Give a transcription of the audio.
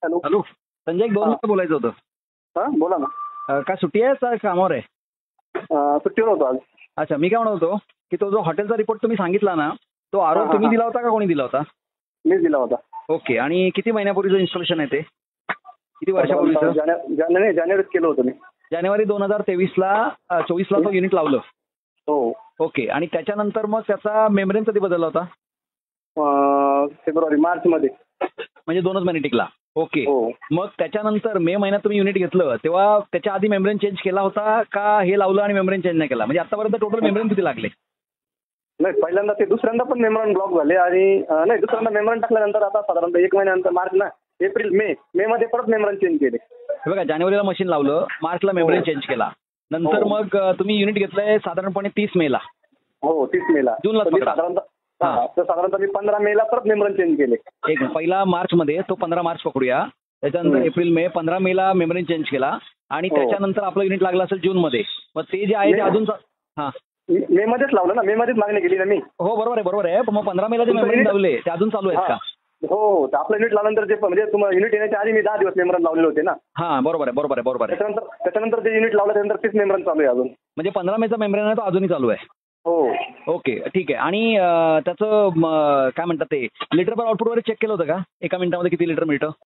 Hello. Hello Sanjay, एक 2 हा. मिनिटं बोलायचं होतं. हा बोला ना. काय सुट्टी आहे का कामावर आहे? सुट्टीवर होतो आज. अच्छा, मी काय म्हणत होतो की तो जो हॉटेलचा रिपोर्ट तुम्ही सांगितला ना, तो हा, आरोप हा, तुम्ही हा. दिला होता का कोणी दिला होता? मीच दिला होता. ओके. आणि किती महिन्यापूर्वीचं इन्स्टॉलेशन आहे ते? किती वर्षापूर्वीचं? जानेवारीत केलं होतं मी. जानेवारी 2023ला 24ला तो युनिट लावलं. हो. ओके. आणि त्याच्यानंतर मग त्याचा मेम्ब्रेन कधी बदलला होता? फेब्रुवारी मार्चमध्ये. म्हणजे 2च महिने टिकला. ओके. हो. मग त्याच्यानंतर मे महिन्यात तुम्ही युनिट घेतलं तेव्हा त्याच्या आधी मेम्ब्रेन चेंज केला होता का हे लावलं आणि मेम्ब्रेन चेंज नाही केला? म्हणजे आतापर्यंत टोटल मेम्ब्रेन किती लागले? नाही, पहिल्यांदा ते दुसऱ्यांदा पण मेम्ब्रेन ब्लॉक झाले आणि नाही, दुसऱ्यांदा मेम्ब्रेन टाकल्यानंतर आता साधारणतः 1 महिन्यानंतर मार्च ना एप्रिल मे मध्ये परत मेम्ब्रेन चेंज केले. हे बघा, जानेवारीला मशीन लावलं, मार्चला मेम्ब्रेन चेंज केला, नंतर हो. मग तुम्ही युनिट घेतलंय साधारणपणे 30 मेला. हो, 30 मेला. जूनलाच तर मी पकडा. साधारणतः मी 15 मेला परत मेम्ब्रेन चेंज केले. एक पहिला मार्चमध्ये, तो 15 मार्च पकडूया, त्याच्यानंतर एप्रिल मे, 15 मेला मेम्ब्रेन चेंज केला आणि हो. त्याच्यानंतर आपलं युनिट लागलं असेल जूनमध्ये. मग ते जे आहे ते अजून हां. मे मध्येच लावलं ना, मे मध्येच मागणी केली ना मी. हो, बरोबर आहे. पण मग 15 मेला जे मेम्ब्रेन लावले ते अजून चालू आहेत का? हो, तर आपलं युनिट लावल्यानंतर जे म्हणजे तुम्हाला युनिट येण्याच्या आधी मी 10 दिवस मेम्ब्रेन लावलेले होते ना. हां, बरोबर आहे. त्याच्यानंतर जे युनिट लावलं त्यानंतर 30 मेम्ब्रेन चालू आहे अजून. म्हणजे 15 मेचा मेम्ब्रेन आहे तो अजूनही चालू आहे. हो. ओके, ठीक आहे. आणि त्याचं काय म्हणतात ते लिटर पर आउटपुटवर चेक केलं होतं का? 1 मिनिटामध्ये किती लिटर मिळतं?